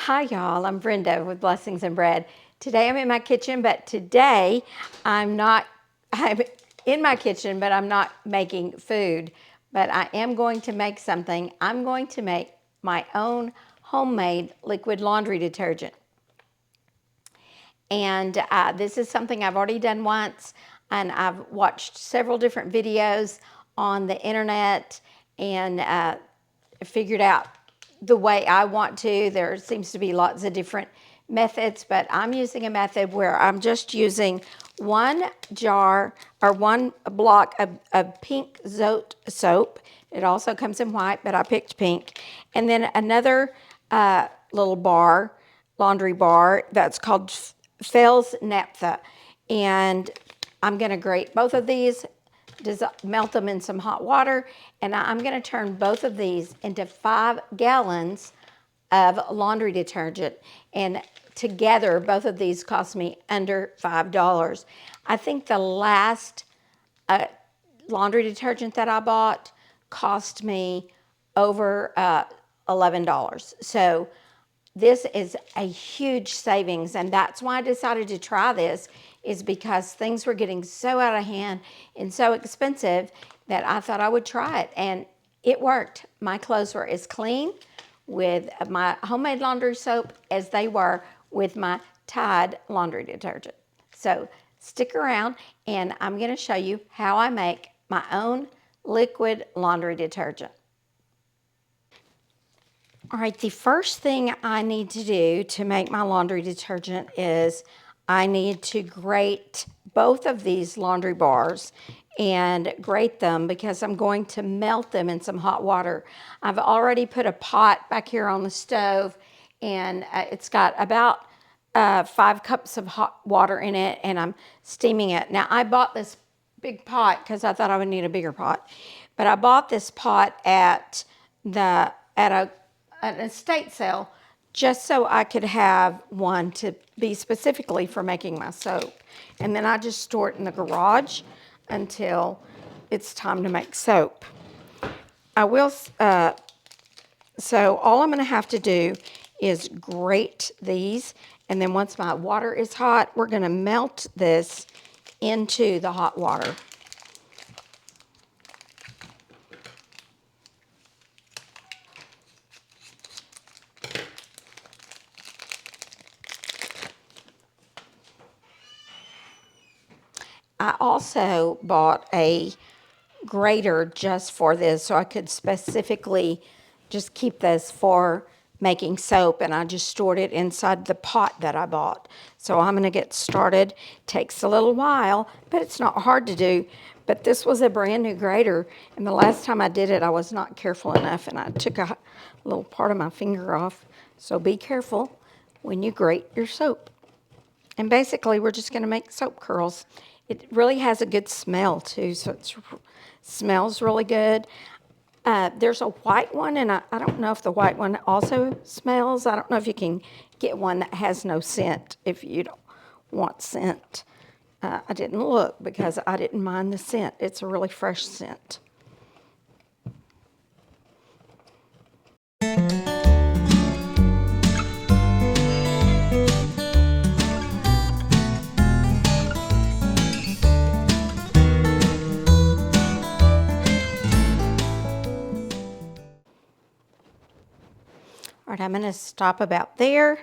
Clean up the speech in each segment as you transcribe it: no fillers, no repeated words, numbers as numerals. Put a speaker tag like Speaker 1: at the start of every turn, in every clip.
Speaker 1: Hi y'all, I'm Brenda with Blessings and Bread. Today I'm in my kitchen, but today I'm in my kitchen, but I'm not making food. But I am going to make something. I'm going to make my own homemade liquid laundry detergent. And this is something I've already done once, and I've watched several different videos on the internet and figured out the way I want to. There seems to be lots of different methods, but I'm using a method where I'm just using one jar or one block of pink Zote soap. It also comes in white, but I picked pink. And then another little bar, laundry bar, that's called Fels Naphtha. And I'm going to grate both of these, melt them in some hot water, and I'm going to turn both of these into 5 gallons of laundry detergent. And together, both of these cost me under $5. I think the last laundry detergent that I bought cost me over $11. So this is a huge savings, and that's why I decided to try this, is because things were getting so out of hand and so expensive that I thought I would try it, and it worked. My clothes were as clean with my homemade laundry soap as they were with my Tide laundry detergent. So stick around, and I'm going to show you how I make my own liquid laundry detergent. All right, the first thing I need to do to make my laundry detergent is I need to grate both of these laundry bars and grate them because I'm going to melt them in some hot water. I've already put a pot back here on the stove, and it's got about 5 cups of hot water in it, and I'm steaming it. Now, I bought this big pot because I thought I would need a bigger pot, but I bought this pot at an estate sale just so I could have one to be specifically for making my soap. And then I just store it in the garage until it's time to make soap. So all I'm going to have to do is grate these, and then once my water is hot, we're going to melt this into the hot water. I also bought a grater just for this, so I could specifically just keep this for making soap, and I just stored it inside the pot that I bought. So I'm going to get started. Takes a little while, but it's not hard to do. But this was a brand new grater, and the last time I did it, I was not careful enough, and I took a little part of my finger off. So be careful when you grate your soap. And basically, we're just going to make soap curls. It really has a good smell, too, so it smells really good. There's a white one, and I don't know if the white one also smells. I don't know if you can get one that has no scent if you don't want scent. I didn't look because I didn't mind the scent. It's a really fresh scent. All right, I'm going to stop about there,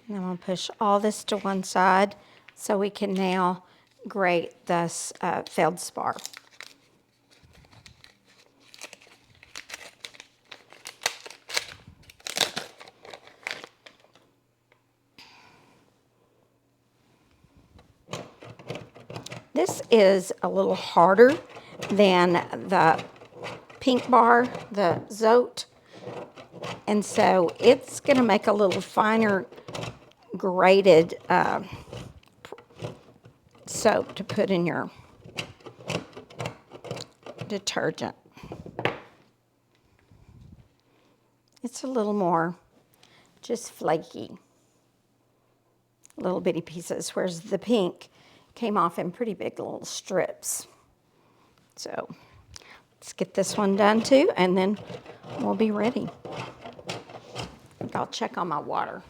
Speaker 1: and I'm going to push all this to one side so we can now grate this feldspar. This is a little harder than the pink bar, the Zote, and so it's going to make a little finer grated soap to put in your detergent. It's a little more just flaky, little bitty pieces, whereas the pink came off in pretty big little strips. So let's get this one done too, and then we'll be ready. I'll check on my water.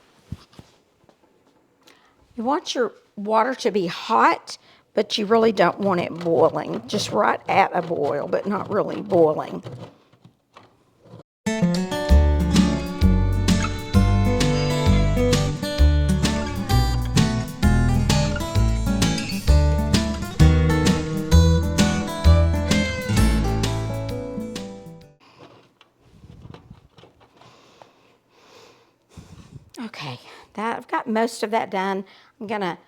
Speaker 1: You want your water to be hot, but you really don't want it boiling. Just right at a boil, but not really boiling. Okay, I've got most of that done. I'm gonna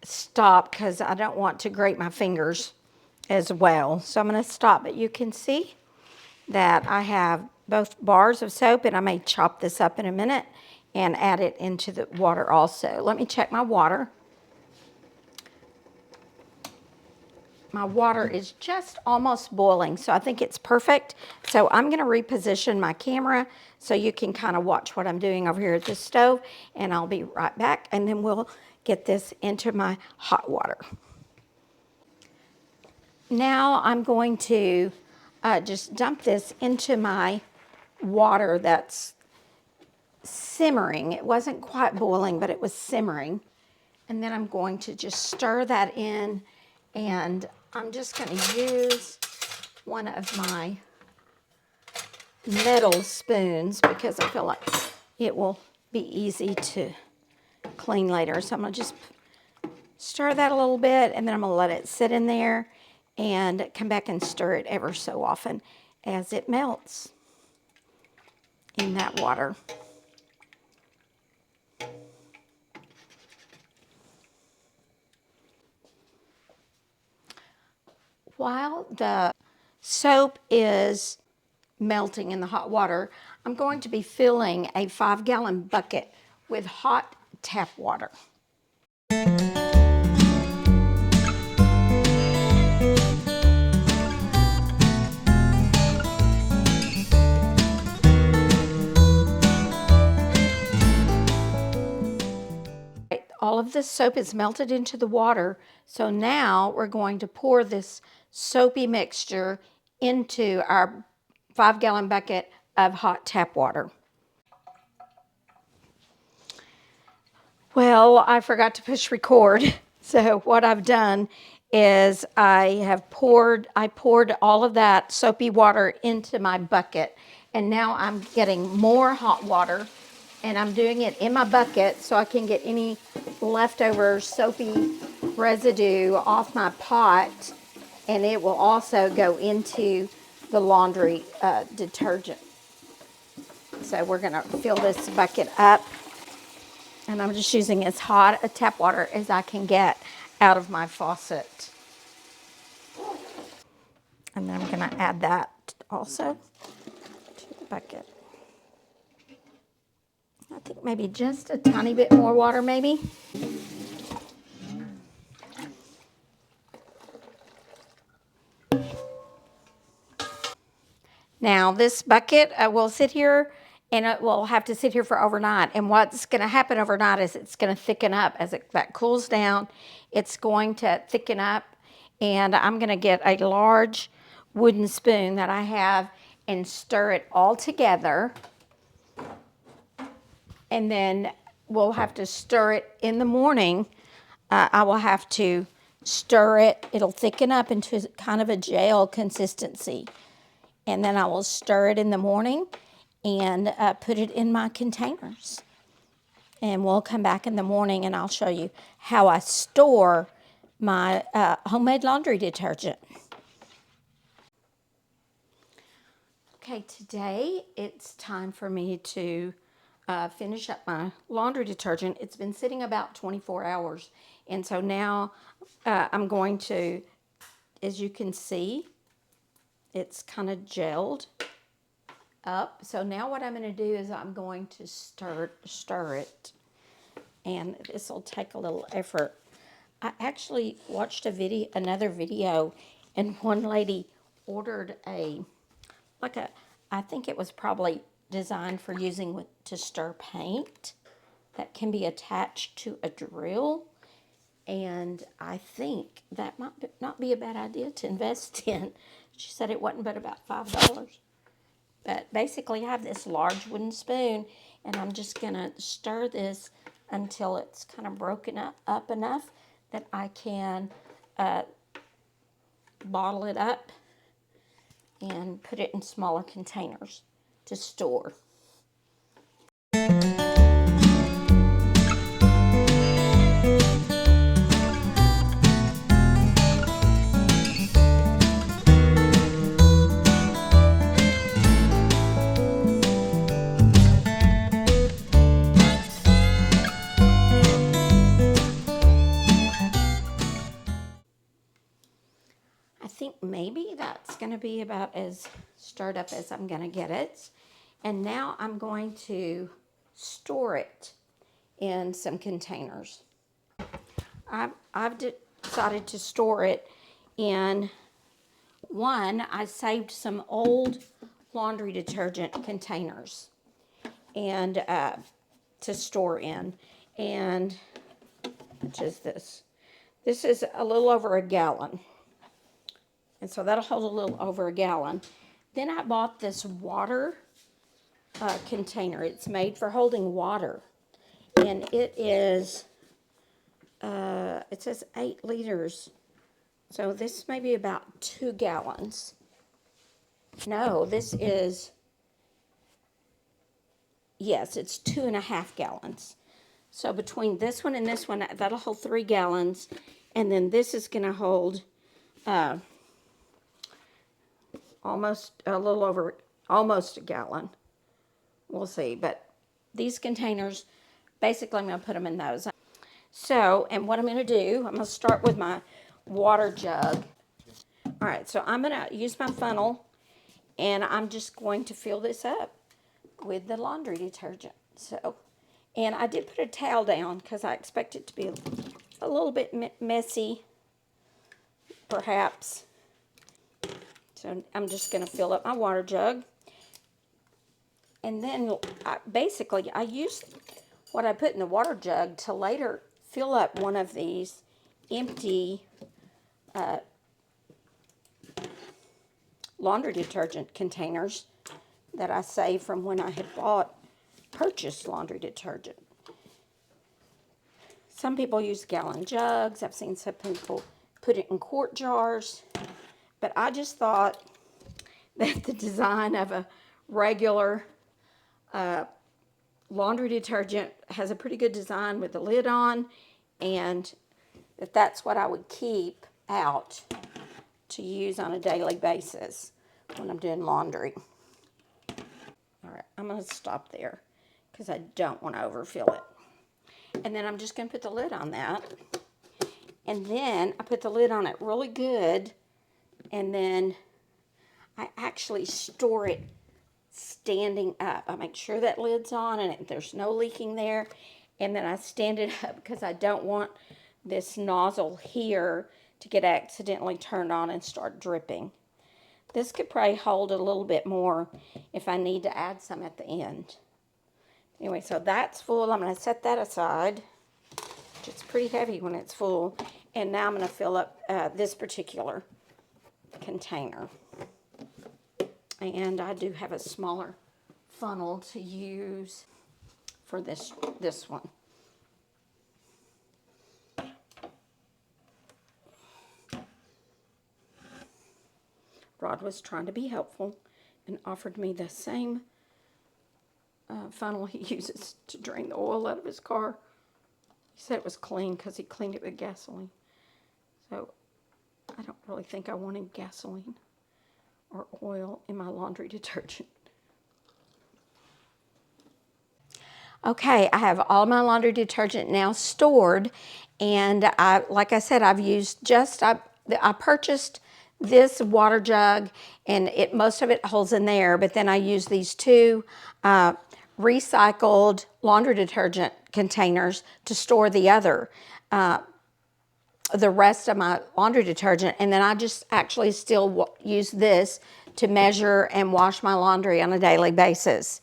Speaker 1: stop because I don't want to grate my fingers as well. So I'm gonna stop, but you can see that I have both bars of soap, and I may chop this up in a minute and add it into the water also. Let me check my water. My water is just almost boiling, so I think it's perfect. So I'm gonna reposition my camera so you can kind of watch what I'm doing over here at the stove, and I'll be right back, and then we'll get this into my hot water. Now I'm going to just dump this into my water that's simmering. It wasn't quite boiling, but it was simmering. And then I'm going to just stir that in, and I'm just going to use one of my metal spoons because I feel like it will be easy to clean later. So I'm going to just stir that a little bit, and then I'm going to let it sit in there and come back and stir it ever so often as it melts in that water. While the soap is melting in the hot water, I'm going to be filling a 5-gallon bucket with hot tap water. All of this soap is melted into the water, so now we're going to pour this soapy mixture into our 5-gallon bucket of hot tap water. Well, I forgot to push record, so what I've done is I poured all of that soapy water into my bucket, and now I'm getting more hot water, and I'm doing it in my bucket so I can get any leftover soapy residue off my pot, and it will also go into the laundry detergent. So we're gonna fill this bucket up, and I'm just using as hot a tap water as I can get out of my faucet. And then I'm gonna add that also to the bucket. I think maybe just a tiny bit more water, maybe. Now this bucket will sit here, and it will have to sit here for overnight. And what's gonna happen overnight is it's gonna thicken up. As that cools down, it's going to thicken up, and I'm gonna get a large wooden spoon that I have and stir it all together. And then we'll have to stir it in the morning. I will have to stir it. It'll thicken up into kind of a gel consistency. And then I will stir it in the morning and put it in my containers. And we'll come back in the morning and I'll show you how I store my homemade laundry detergent. Okay, today it's time for me to finish up my laundry detergent. It's been sitting about 24 hours. And so now I'm going to, as you can see, it's kind of gelled up. So now what I'm going to do is I'm going to stir it. And this will take a little effort. I actually watched another video, and one lady ordered I think it was probably designed for using to stir paint that can be attached to a drill. And I think that might not be a bad idea to invest in. She said it wasn't but about $5. But basically I have this large wooden spoon, And I'm just going to stir this until it's kind of broken up enough that I can bottle it up and put it in smaller containers to store. I think maybe that's going to be about as stirred up as I'm going to get it. And now I'm going to store it in some containers. I've decided to store it in one. I saved some old laundry detergent containers and to store in. And which is this? This is a little over a gallon. And so that'll hold a little over a gallon. Then I bought this water container. It's made for holding water. And it is, it says 8 liters. So this may be about 2 gallons. No, this is, yes, it's 2.5 gallons. So between this one and this one, that'll hold 3 gallons. And then this is going to hold almost a gallon. We'll see. But these containers, basically I'm going to put them in those. So, and what I'm going to do, I'm going to start with my water jug. All right, so I'm going to use my funnel, and I'm just going to fill this up with the laundry detergent. So, and I did put a towel down because I expect it to be a little bit messy, perhaps. So I'm just going to fill up my water jug. And then basically I use what I put in the water jug to later fill up one of these empty laundry detergent containers that I saved from when I had purchased laundry detergent. Some people use gallon jugs. I've seen some people put it in quart jars. But I just thought that the design of a regular laundry detergent has a pretty good design with the lid on, and that's what I would keep out to use on a daily basis when I'm doing laundry. All right, I'm going to stop there because I don't want to overfill it. And then I'm just going to put the lid on that. And then I put the lid on it really good, and then I actually store it standing up. I make sure that lid's on and there's no leaking there. And then I stand it up because I don't want this nozzle here to get accidentally turned on and start dripping. This could probably hold a little bit more if I need to add some at the end. Anyway, so that's full. I'm going to set that aside. It's pretty heavy when it's full. And now I'm going to fill up this particular container. And I do have a smaller funnel to use for this one. Rod was trying to be helpful and offered me the same funnel he uses to drain the oil out of his car. He said it was clean because he cleaned it with gasoline. So I don't really think I wanted gasoline or oil in my laundry detergent. Okay, I have all my laundry detergent now stored, and like I said, I've used I purchased this water jug, and most of it holds in there, but then I use these 2 recycled laundry detergent containers to store the rest of my laundry detergent, and then I just actually still use this to measure and wash my laundry on a daily basis.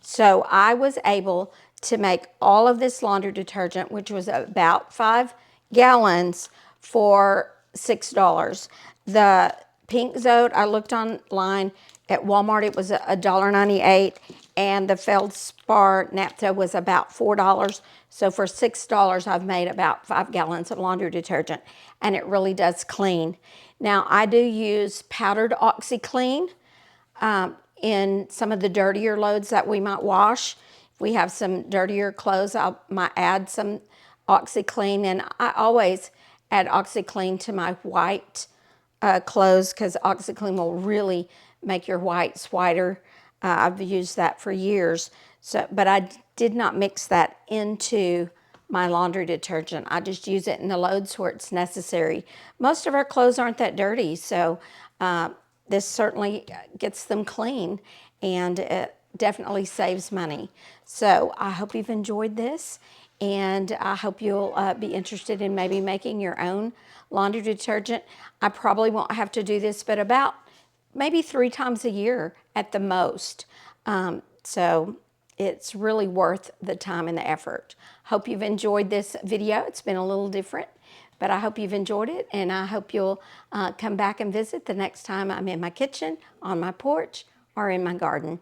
Speaker 1: So I was able to make all of this laundry detergent, which was about 5 gallons, for $6. The pink Zote, I looked online at Walmart, it was $1.98, and the feldspar naphtha was about $4. So for $6, I've made about 5 gallons of laundry detergent, and it really does clean. Now, I do use powdered OxyClean in some of the dirtier loads that we might wash. If we have some dirtier clothes, I might add some OxyClean, and I always add OxyClean to my white clothes because OxyClean will really make your whites whiter. I've used that for years, but I did not mix that into my laundry detergent. I just use it in the loads where it's necessary. Most of our clothes aren't that dirty, so this certainly gets them clean, and it definitely saves money. So I hope you've enjoyed this, and I hope you'll be interested in maybe making your own laundry detergent. I probably won't have to do this but about maybe 3 times a year at the most. So it's really worth the time and the effort. Hope you've enjoyed this video. It's been a little different, but I hope you've enjoyed it, and I hope you'll come back and visit the next time I'm in my kitchen, on my porch, or in my garden.